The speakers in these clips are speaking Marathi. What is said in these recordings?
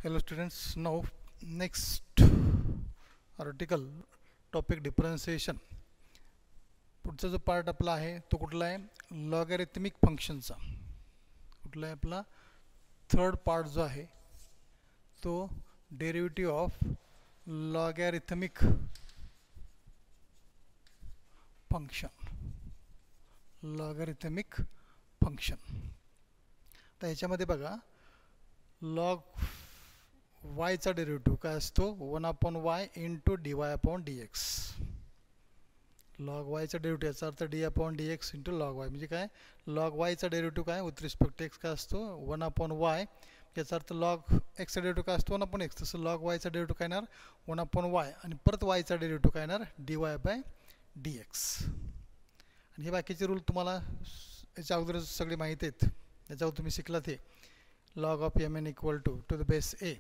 Hello students, now next article topic differentiation. पुढचा जो पार्ट आपला आहे तो कुठला आहे लॉगॅरिथमिक फंक्शनचा. कुठला आहे आपला थर्ड पार्ट जो आहे तो डेरिव्हेटिव्ह ऑफ लॉगॅरिथमिक फंक्शन. तर ह्याच्यामध्ये बघा लॉग वायचा डेरिव्हेटिव्ह काय असतो 1/y इंटू dy/dx. लॉग वायचा डेरिव्हेटिव्ह याचा अर्थ d/dx इंटू लॉग वाय म्हणजे काय लॉग वायचा डेरिव्हेटिव्ह काय विथ रिस्पेक्ट टू एक्स काय असतो 1/y. याचा अर्थ लॉग एक्सचा डेरिव्हेटिव्ह काय असतो 1/x. तसं लॉग वायचा डेरिव्हेटिव्ह काय येणार 1/y आणि परत वायचा डेरिव्हेटिव्ह काय येणार dy/dx. आणि हे बाकीचे रूल तुम्हाला याच्या अगोदर सगळे माहीत आहेत. याच्यावर तुम्ही शिकलात हे log of mn equal to the base a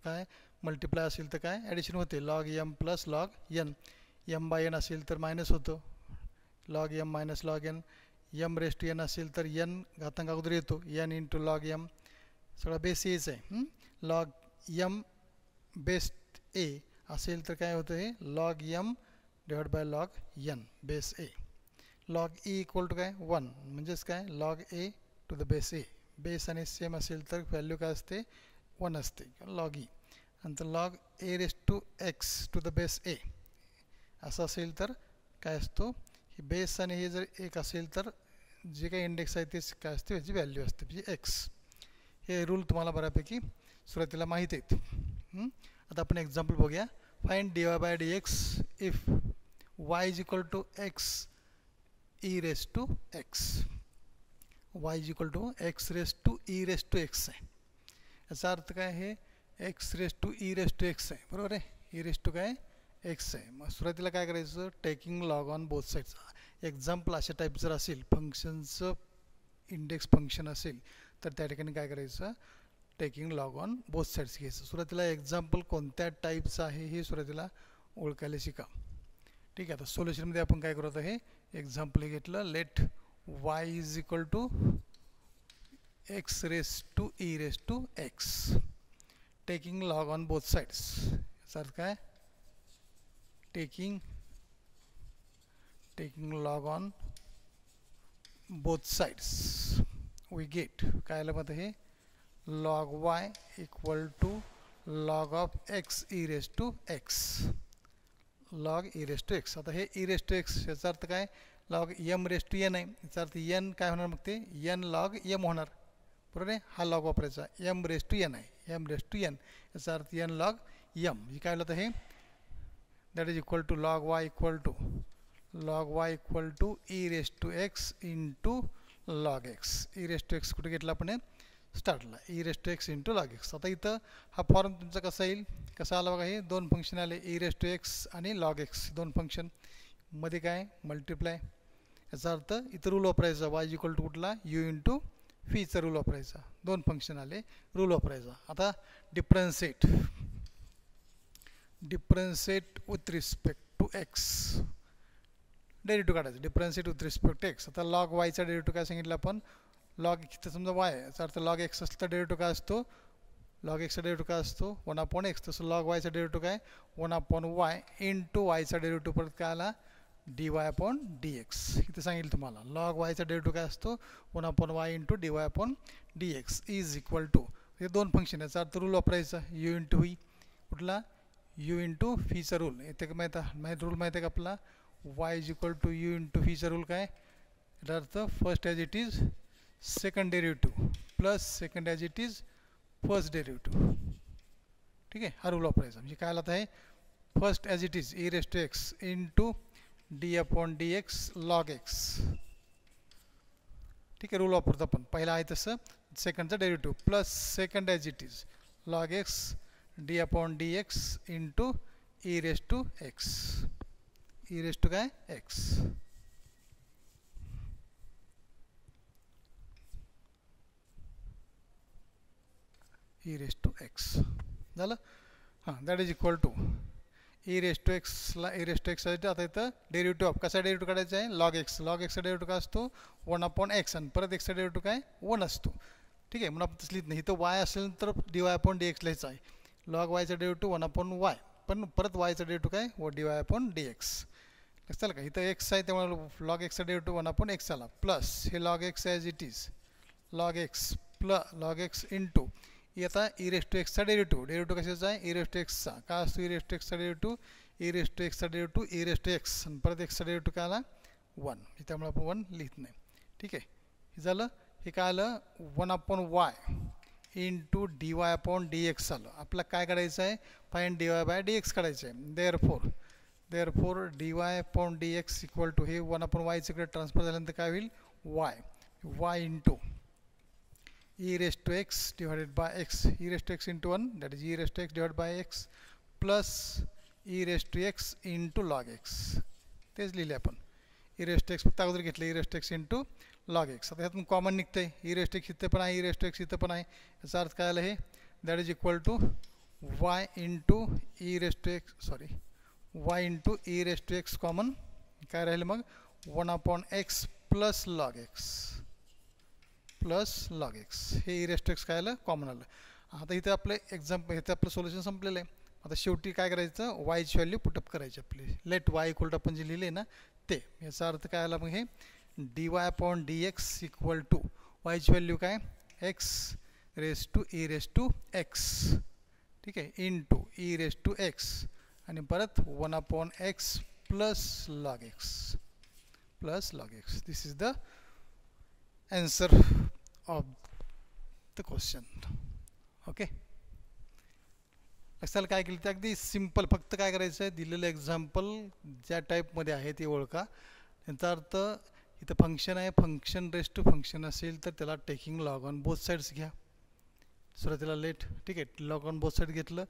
काय मल्टिप्लाय असेल तर काय ॲडिशन होते log m plus log n. m/n असेल तर मायनस होतं log m minus log n. m raise to n असेल तर n घातांक अगोदर येतो n इंटू लॉग m. सगळा बेस एच आहे. लॉग m बेस a असेल तर काय होतं हे log m divide by log n base a. Log e equal to काय 1 म्हणजेच काय log a to the base a. Base आणि सेम असेल तर व्हॅल्यू काय असते 1 असते लॉग ई. नंतर log a raise to x to the base a असं असेल तर काय असतो ही बेस आणि हे जर एक असेल तर जे काही इंडेक्स आहे ते काय असते याची व्हॅल्यू असते म्हणजे एक्स. हे रूल तुम्हाला बऱ्यापैकी सुरुवातीला माहीत आहेत. आता आपण एक्झाम्पल बघूया. Find dy/dx if y is equal to x e raise to x. y is equal to x raise to e raise to x आहे. याचा अर्थ काय आहे x raise to e raise to x आहे बरोबर आहे. ई रेस टू काय एक्स आहे. मग सुरुवातीला काय करायचं taking log on both sides. Example अशा टाईप जर असेल फंक्शनचं इंडेक्स फंक्शन असेल तर त्या ठिकाणी काय करायचं taking log on both sides घ्यायचं. सुरुवातीला एक्झाम्पल कोणत्या टाईपचं आहे हे सुरुवातीला ओळखायला शिका. ठीक आहे. आता सोल्युशनमध्ये आपण काय करत आहे एक्झाम्पल हे घेतलं let y is equal to x raise to e raise to x taking log on both sides. याचा अर्थ काय taking log on both sides we get काय आलं मग हे log y equal to log of x e raise to x log e raise to x. आता हे ई रेस टू एक्स याचा अर्थ काय log m raise to n आहे. याचा अर्थ n काय होणार मग ते n लॉग m होणार बरोबर आहे. हा लॉग वापरायचा m रेस टू n आहे m रेस टू n. याचा अर्थ n लॉग m हे काय होतं हे that is equal to log y equal to e raise to x into log x. E raise to x कुठे घेतला आपण स्टार्टला e raise to x into log x. आता इथं हा फॉर्म तुमचा कसा येईल कसा आला बघा हे दोन फंक्शन आले ई रेस टू एक्स आणि लॉग एक्स दोन फंक्शन मध्ये काय मल्टिप्लाय. याचा अर्थ इथं रूल वापरायचा वाय इक्वल टू कुठला यू इंटू फीचा रूल वापरायचा. दोन फंक्शन आले रूल वापरायचा. आता differentiate with respect to x derivative काढायचं differentiate with respect to x. आता लॉग वायचा डेरिव्हेटिव्ह काय सांगितलं आपण लॉग इथं समजा वाय याचा अर्थ लॉग एक्स असलं तर डेरिव्हेटिव्ह काय असतो लॉग एक्सचा डेरिव्हेटिव्ह काय असतो 1/x. तसं लॉग वायचा डेरिव्हेटिव्ह काय 1/y इंटू वायचा डेरिव्हेटिव्ह परत काय आला dy/dx. इथे सांगितलं तुम्हाला लॉग वायचा डेरिव्हेटिव्ह काय असतो 1/y into dy/dx is equal to हे दोन फंक्शन याचा अर्थ रूल वापरायचा यू इंटू व्ही कुठला यू इंटू फीचा रूल. येते माहीत रूल माहिती आहे का आपला y is equal to u into फीचा रूल काय याचा अर्थ first as it is second derivative plus second as it is first derivative. ठीक आहे. हा रूल वापरायचा म्हणजे काय आला आहे first as it is e raise to x into d/dx log x. ठीक आहे. रूल वापरतो आपण पहिला आहे तसं सेकंडचा derivative plus second as it is log x d/dx into e raise to x e raise to काय x. E raise to x झालं. हां that is equal to e raise to एक्सला ई रेस टू एक्स आता इथं डेरिव्हेटिव्ह ऑफ कसा डेरिव्हेटिव्ह काढायचा आहे लॉग एक्सचा डेरिव्हेटिव्ह काय असतो 1/x आणि परत एक्सचा डेरिव्हेटिव्ह काय 1 असतो. ठीक आहे. म्हणून आपण तसं लिहित नाही. इथं वाय असेल तर dy अपॉन dx लिहायचं आहे. लॉग वायचा डेरिव्हेटिव्ह 1 अपॉन वाय, पण परत वायचा डेरिव्हेटिव्ह काय व dy अपॉन dx. लक्षात का इथं x आहे त्यामुळे लॉग एक्सचा डेरिव्हेटिव्ह 1 अपॉन एक्स आला, प्लस हे log x as it is log x log x into आता ई रेस टू एक्सचा डेरिव्हेटिव्ह कशाचा आहे, ई रेस टू एक्सचा. काय असतो ई रेस टू एक्सचा डेरिव्हेटिव्ह, ई रेस टू एक्सचा derivative e raise to x, आणि परत एक्सचा डेरिव्हेटिव्ह काय आला 1, त्यामुळे आपण 1 लिहित नाही. ठीक आहे. हे झालं. हे काय आलं 1 upon y into d y upon d x आलं. आपलं काय काढायचं आहे, find d y by d x काढायचं आहे. Therefore d y upon d x equal to हे 1 अपॉन वायचं इकडे ट्रान्सफर झाल्यानंतर काय होईल y into e raised to x divided by x, e raised to x into 1, that is e raised to x divided by x plus e raised to x into log x. तेच लिहिले आपण. e raised to x फक्त अगोदर घेतलं, e raised to x into log x. आता ह्यातून कॉमन निघतंय, e raised to x इथं पण आहे, e raised to x इथं पण आहे. याचा अर्थ काय आला हे, that is equal to y into e raised to x, sorry y into e raised to x common काय राहिलं मग 1 upon x plus log x plus log x. हे ई रेस टू एक्स काय आलं कॉमन आलं. आता इथे आपलं एक्झाम्पल, इथे आपलं सोल्युशन संपलेलं आहे. आता शेवटी काय करायचं, वायची व्हॅल्यू पुटअप करायची आपली. लेट वाय इक्वल टू आपण जे लिहिले ना ते. याचा अर्थ काय आला मग हे d y upon d x equal to वायची व्हॅल्यू काय x raise to e raise to x. ठीक आहे. Into e raise to x आणि परत 1 upon x plus log x. This is the answer of the question. Okay. लक्षात काय केलं ते अगदी सिंपल. फक्त काय करायचं आहे, दिलेलं एक्झाम्पल ज्या टाईपमध्ये आहे ते ओळखा. त्यांचा अर्थ इथं फंक्शन आहे, फंक्शन रेस टू फंक्शन असेल तर त्याला taking log on both sides घ्या. सुरुवातीला लेट. ठीक आहे. लॉग ऑन बोथ साईड घेतलं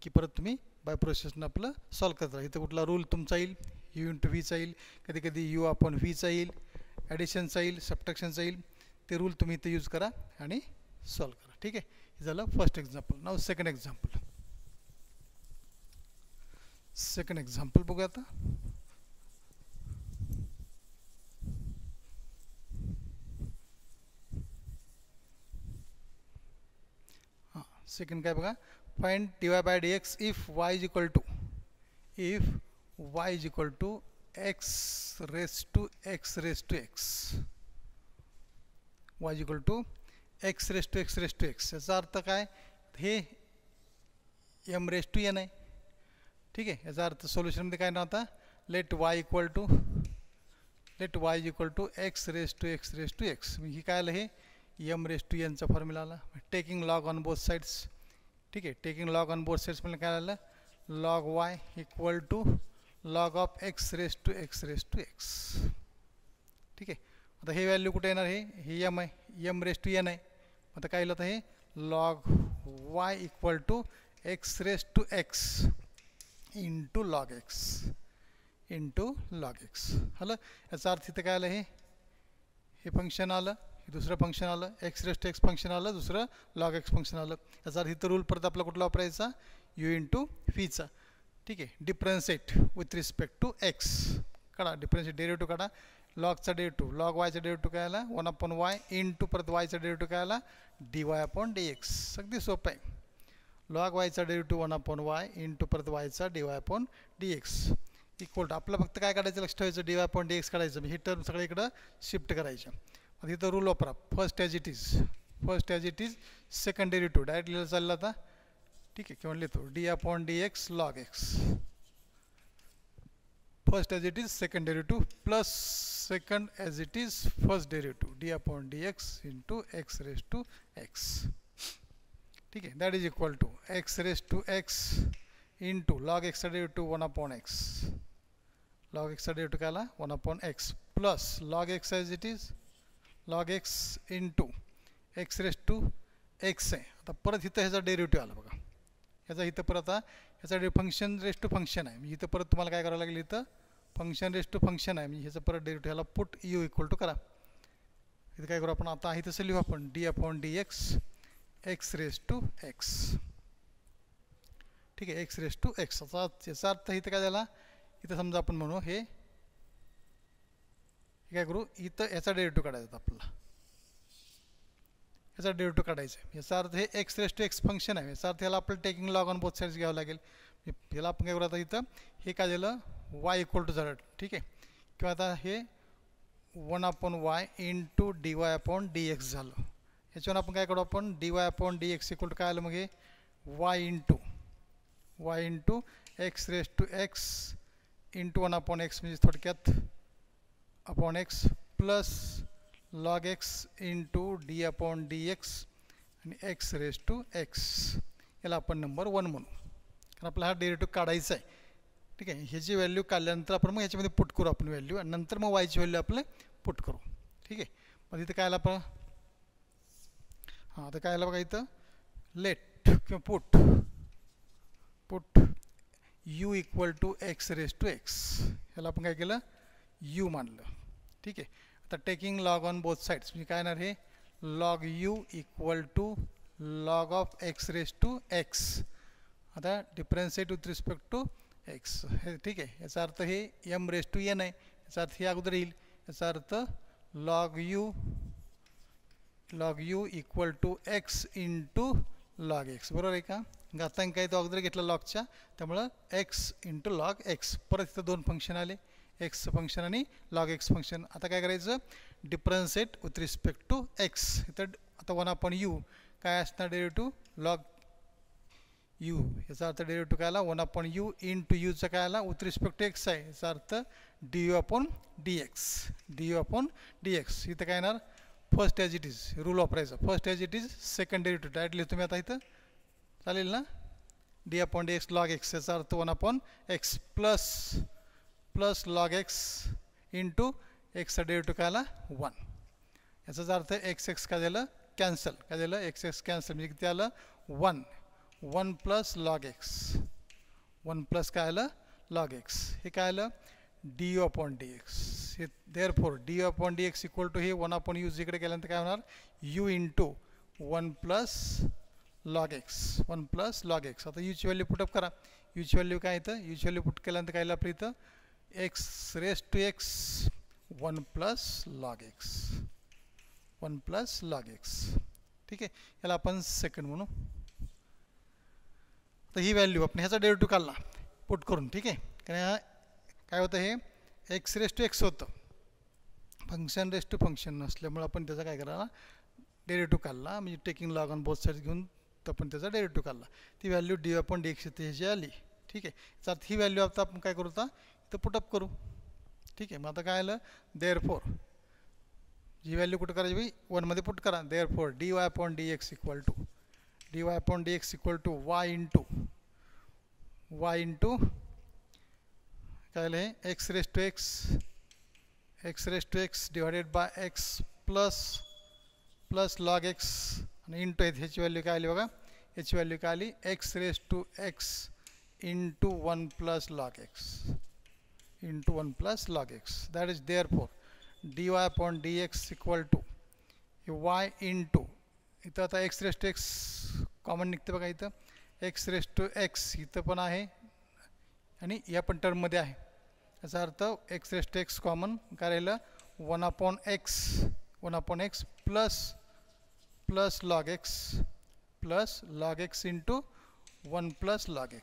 की परत तुम्ही बाय प्रोसेसनं आपलं सॉल्व करत राहा. इथं कुठला रूल तुमचा येईल, यू इंटू व्हीचा येईल, कधी कधी यू अपॉन व्हीचा येईल, ॲडिशनचा येईल, सबट्रॅक्शनचा येईल. ते रूल तुम्ही इथे यूज करा आणि सॉल्व करा. ठीक आहे. हे झालं first example. Now second example बघूया आता. हां, सेकंड काय बघा, find d y by d x if y is equal to x raise to x y equal to x raise to x. याचा अर्थ काय, हे एम रेस टू एन आहे. ठीक आहे. याचा अर्थ सोल्युशनमध्ये काय ना आता let y equal to x raise to x. ही काय आलं हे एम रेस टू एनचा फॉर्म्युला आला. Taking log on both sides. ठीक आहे. Taking log on both sides म्हणजे काय आलं log y equal to log of x raise to x. ठीक आहे. आता हे व्हॅल्यू कुठे येणार, हे एम आहे, एम रेस टू एन आहे. आता काय येईल आता हे log y equal to x raise to x into log x आलं. याचा अर्थ इथं काय आलं, हे फंक्शन आलं, हे दुसरं फंक्शन आलं, x raise to x function आलं, दुसरं लॉग एक्स फंक्शन आलं. याचा अर्थ इथं रूल परत आपला कुठला वापरायचा, यू इंटू व्हीचा. ठीक आहे. Differentiate with respect to x काढा, डिफरन्शिएट डेरिव्हेटिव्ह काढा. लॉगचा डेरिव्हेटिव्ह, लॉग वायचा डेरिव्हेटिव्ह काय आला 1 अपॉन वाय इंटू परत वायचा डेरिव्हेटिव्ह काय आला d y upon d x. अगदी सोपं आहे. लॉग वायचा डेरिव्हेटिव्ह 1 अपॉन वाय इंटू परत वायचा d y upon d x equal to आपलं फक्त काय काढायचं लक्ष ठेवायचं, d y upon d x काढायचं. ही टर्म सगळं इकडं शिफ्ट करायच्या. आता इथं रूल वापरा, first as it is second derivative direct लिहिलं चाललं आता. ठीक आहे. किंवा लिहितो d upon d x log x. First as it is second derivative plus second as it is first derivative d upon d x into x raise to x. ठीक आहे. That is equal to x raise to x into log एक्सचा डेरिव्हेटिव्ह 1 अपॉन एक्स. लॉग एक्सचा डेरिव्हेटिव्ह काय आला 1 upon x plus log x as it is log x into x raise to x आहे. आता परत इथं ह्याचा डेरिव्हेटिव्ह आला बघा. ह्याचा इथं परत आता ह्याचा फंक्शन रेस टू फंक्शन आहे. म्हणजे इथं परत तुम्हाला काय करावं लागेल, इथं फंक्शन रेस टू फंक्शन आहे. म्हणजे ह्याचं परत डेरिव्हेटिव्ह ह्याला पुट यू इक्वल टू करा. इथं काय करू आपण आता, आहे तसं लिहू आपण d upon d x x raise to x. ठीक आहे. X raise to x. याचा अर्थ इथं काय झाला, इथं समजा आपण म्हणू हे काय करू, इथं ह्याचा डेरिव्हेटिव्ह काढायचा आपल्याला. याचा डेरिव्हेटिव्ह काढायचा आहे. याचा अर्थ हे x raise to x function आहे. याचा अर्थ याला आपल्याला taking log on both sides घ्यावं लागेल. याला आपण काय करू आता इथं हे काय झालं वाय इक्वल टू झेड, ठीक आहे. किंवा आता हे 1/y into d y upon d x झालं. याच्यावर आपण काय करू आपण d y upon d x equal to काय आलं मग हे y into x raise to x into 1/x म्हणजे थोडक्यात upon x plus log x into d upon d x आणि एक्स रेस टू एक्स. याला आपण नंबर 1 म्हणू कारण आपला हा डेरिव्हेटिव्ह काढायचा आहे, ठीक आहे. ह्याची व्हॅल्यू काढल्यानंतर आपण मग ह्याच्यामध्ये पुट करू आपण व्हॅल्यू आणि नंतर मग वायची व्हॅल्यू आपलं पुट करू, ठीक आहे. मग इथं काय आलं आपण हां आता काय आलं बघा इथं लेट किंवा put u equal to x raise to x. याला आपण काय केलं यू मानलं, ठीक आहे. आता taking log on both sides म्हणजे काय येणार हे log u equal to log of x raise to x. आता differentiate with respect to x हे ठीक आहे. याचा अर्थ हे एम रेस टू एन आहे. याचा अर्थ हे अगोदर येईल. याचा अर्थ log u equal to x into log x, बरोबर आहे का. घातांक आहे तो अगोदर घेतला लॉगच्या, त्यामुळं एक्स इंटू लॉग एक्स. परत इथं 2 फंक्शन आले, एक्स फंक्शन आणि लॉग एक्स फंक्शन. आता काय करायचं differentiate with respect to x. इथं आता 1/u काय असणार डेरिव्हेटिव्ह लॉग यू. याचा अर्थ डेरिव्हेटिव्ह काय आला 1/u इंटू यूचा काय आला विथ रिस्पेक्ट टू एक्स आहे. याचा अर्थ d u upon d x. इथं काय येणार first as it is rule वापरायचा. First as it is second derivative directly तुम्ही आता इथं चालेल ना d upon d x log x. याचा अर्थ 1/x plus log x into एक्सचा डेरिव्हेटिव्ह काय आला 1. याचाच अर्थ एक्स काय झालं कॅन्सल. काय झालं एक्स कॅन्सल म्हणजे किती आलं 1 प्लस लॉग एक्स 1 प्लस काय आलं लॉग एक्स. हे काय आलं d u upon d x. हे therefore d u upon d x equal to हे 1/u इकडे केल्यानंतर काय होणार u into 1 plus log x. आता यूची व्हॅल्यू पुटअप करा. यूची व्हॅल्यू काय येतं यूची व्हॅल्यू पुट केल्यानंतर काय आलं आपलं इथं x raise to x 1 plus log x, ठीक आहे. याला आपण सेकंड म्हणू. तर ही व्हॅल्यू आपण ह्याचा डेरिव्हेटिव्ह काढला पुट करून, ठीक आहे. कारण काय होतं हे एक्स रेस टू एक्स होतं फंक्शन रेस टू फंक्शन नसल्यामुळे आपण त्याचा काय करायला डेरिव्हेटिव्ह काढला म्हणजे taking log on both sides घेऊन तर आपण त्याचा डेरिव्हेटिव्ह काढला. ती value D upon d x ह्याची आली, ठीक आहे. याचा ही व्हॅल्यू आता आपण काय करू आता इथं पुटअप करू, ठीक आहे. मग आता काय आलं देअरफॉर जी व्हॅल्यू कुठं करायची बाई 1 मध्ये पुट करा. Therefore d y upon d x equal to y into काय आलं हे x raise to x divided by x plus log x आणि इंटू ह्याची व्हॅल्यू काय आली बघा. याची व्हॅल्यू काय आली x raise to x into 1 plus log x. That is therefore d y upon d x equal to y into इथं आता x raise to x common निघते बघा. इथं एक्स रेस टू एक्स इथं पण आहे आणि या पण टर्ममध्ये आहे. याचा अर्थ x raise to x common काय राहिलं 1/x plus log x into 1 plus log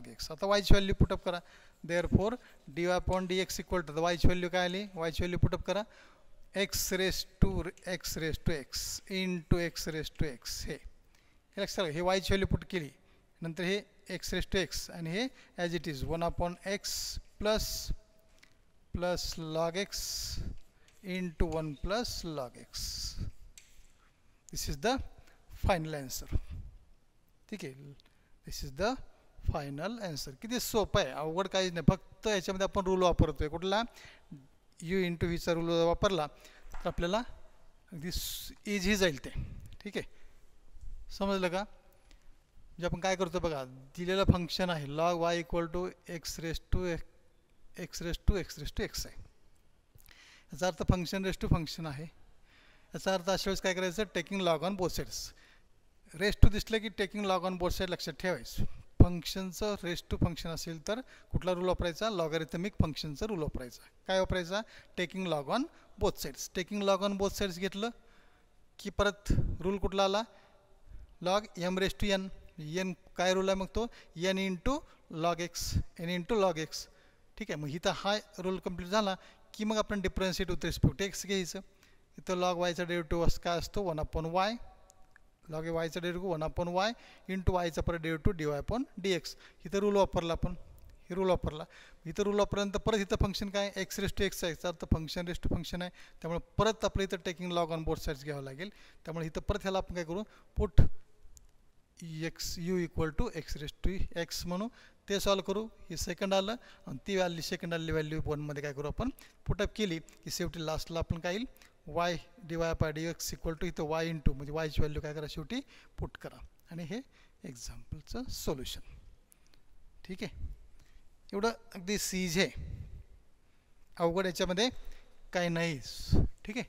x. आता वायची व्हॅल्यू पुटअप करा. Therefore d y upon d x equal to वायची व्हॅल्यू काय आली वायची व्हॅल्यू पुटअप करा x raise to x into x raise to x. हे लक्षात हे वायची व्हॅल्यू पुट केली नंतर हे एक्स रेस टू एक्स आणि हे as it is 1/x plus log x into 1 plus log x. This is the final answer, ठीक आहे. दिस इज द फायनल आन्सर. किती सोपं आहे अवघड काहीच नाही. फक्त याच्यामध्ये आपण रूल वापरतोय कुठला यू इंटू व्हीचा रूल वापरला तर आपल्याला अगदी इझी जाईल ते, ठीक आहे. समजलं का. म्हणजे आपण काय करतो बघा दिलेलं फंक्शन आहे log y equal to x raise to x आहे. याचा अर्थ फंक्शन रेस टू फंक्शन आहे. याचा अर्थ अशा वेळेस काय करायचं taking log on both sides. Raise to दिसलं की taking log on both side लक्षात ठेवायचं. फंक्शनचं रेस टू फंक्शन असेल तर कुठला रूल वापरायचा लॉगॅरिथमिक फंक्शनचा रूल वापरायचा. काय वापरायचा taking log on both sides. Taking log on both sides घेतलं की परत रूल कुठला आला log m raise to n. N काय रूल आहे मग तो n into log x, n into log x. ठीक आहे, मग इथं हा रूल कंप्लीट झाला की मग आपण differentiate with respect to x घ्यायचं. इथं लॉग वायचा डेरिव्हेटिव्ह काय असतो 1/y. लॉग वायचा डेरिव्हेटिव्ह 1/y इंटू वायचा परत डेरिव्हेटिव्ह dy/dx. इथं रूल वापरला आपण, हे रूल वापरला. इथं रूल वापरल्यानंतर परत इथं फंक्शन काय एक्स रेस टू एक्स आहे, तर फंक्शन रेस टू फंक्शन आहे. त्यामुळे परत आपलं इथं taking log on both sides घ्यावं लागेल. त्यामुळे इथं परत ह्याला आपण काय करू put x u equal to x raise to x म्हणू. ते सॉल्व करू. हे सेकंड आलं आणि ती व्हॅल्यू सेकंड आली व्हॅल्यू 1मध्ये काय करू आपण पुटअप केली की शेवटी लास्टला आपण काय येईल वाय dy/dx इक्वल टू इथं वाय इंटू म्हणजे वायची व्हॅल्यू काय करा शेवटी पुट करा. आणि हे एक्झाम्पलचं सोल्युशन. ठीक आहे, एवढं अगदी सीज आहे, अवघड याच्यामध्ये काही नाही. ठीक आहे.